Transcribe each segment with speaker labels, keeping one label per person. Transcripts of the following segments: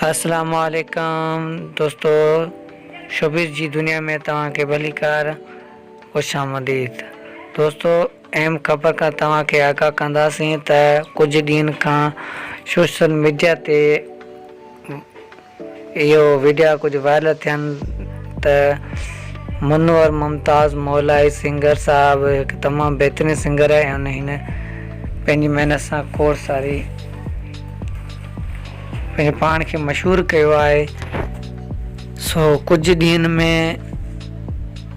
Speaker 1: अस्सलाम वालेकुम दोस्तों, शोबिस जी दुनिया में तव्हांखे भलीकार खुश आमदीद। दोस्तों, अहम ख़बर खां तव्हांखे आगाह कंदासीं त कुझु ॾींहंनि खां सोशल मीडिया ते इहो वीडियो कुझु वायरल थियनि त मनु और मुमताज़ मौलाई सिंगर साहब हिकु तमामु बहितरीनु सिंगर आहे ऐं हिन पंहिंजी महिनत सां खोड़ सारी पंहिंजे पाण खे मशहूरु कयो आहे। सो कुझु ॾींहंनि में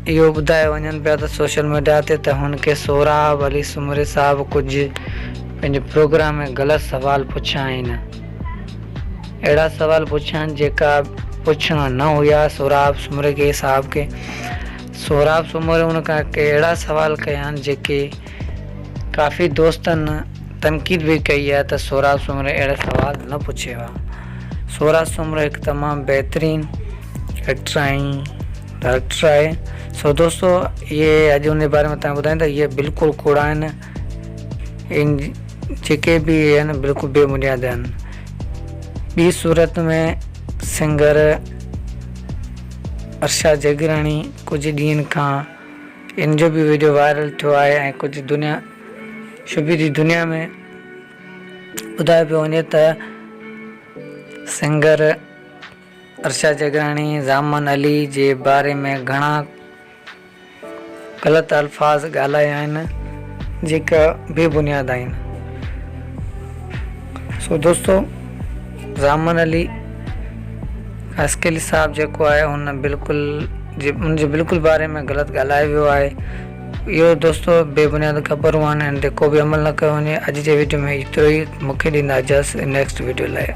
Speaker 1: इहो ॿुधायो वञनि पिया त सोशल मीडिया ते त हुनखे सोहराब अली सुमरी साहब कुझु पंहिंजे प्रोग्राम में ग़लति सुवाल पुछिया आहिनि। अहिड़ा सुवाल पुछिया आहिनि जेका पुछणा न हुया सोहराब सुमरी साहब खे। सोहराब सुमरी हुन खां अहिड़ा सुवाल कया आहिनि जेके काफ़ी दोस्तनि तनक़ीद भी कई है तो सोहराब सुमरी अहिड़ा सवाल न पुछे हुआ। सोहराब सुमरी हिकु तमामु बहितरीनु एक्टर ऐं डायरेक्टर आहे। सो दोस्तों, ये अॼु उन बारे में तव्हां ॿुधाईंदा, इहे बिल्कुलु कूड़ा आहिनि, इन जेके बि आहिनि बिल्कुलु बेबुनियाद आहिनि। ॿी सूरत में सिंगर अर्शा जगराणी कुझु ॾींहंनि खां इन जो बि वीडियो वायरल थियो आहे ऐं कुझु दुनिया शोबिस जी दुनिया में ॿुधायो पियो वञे त सिंगर अर्शा जगराणी ज़ामन अली जे बारे में घणा ग़लति अल्फाज़ ॻाल्हाया आहिनि जेका बेबुनियाद आहिनि। सो दोस्तों, ज़ामन अली अस्कली साहब जेको आहे हुन उनजे बिल्कुलु बारे में ग़लति ॻाल्हायो वियो आहे। इहो दोस्तों बेबुनियाद ख़बरूं आहिनि, को बि अमल न कयो वञे। अॼु जे वीडियो में एतिरो ई। मूंखे ॾींदा इजाज़त नेक्स्ट वीडियो लाइ।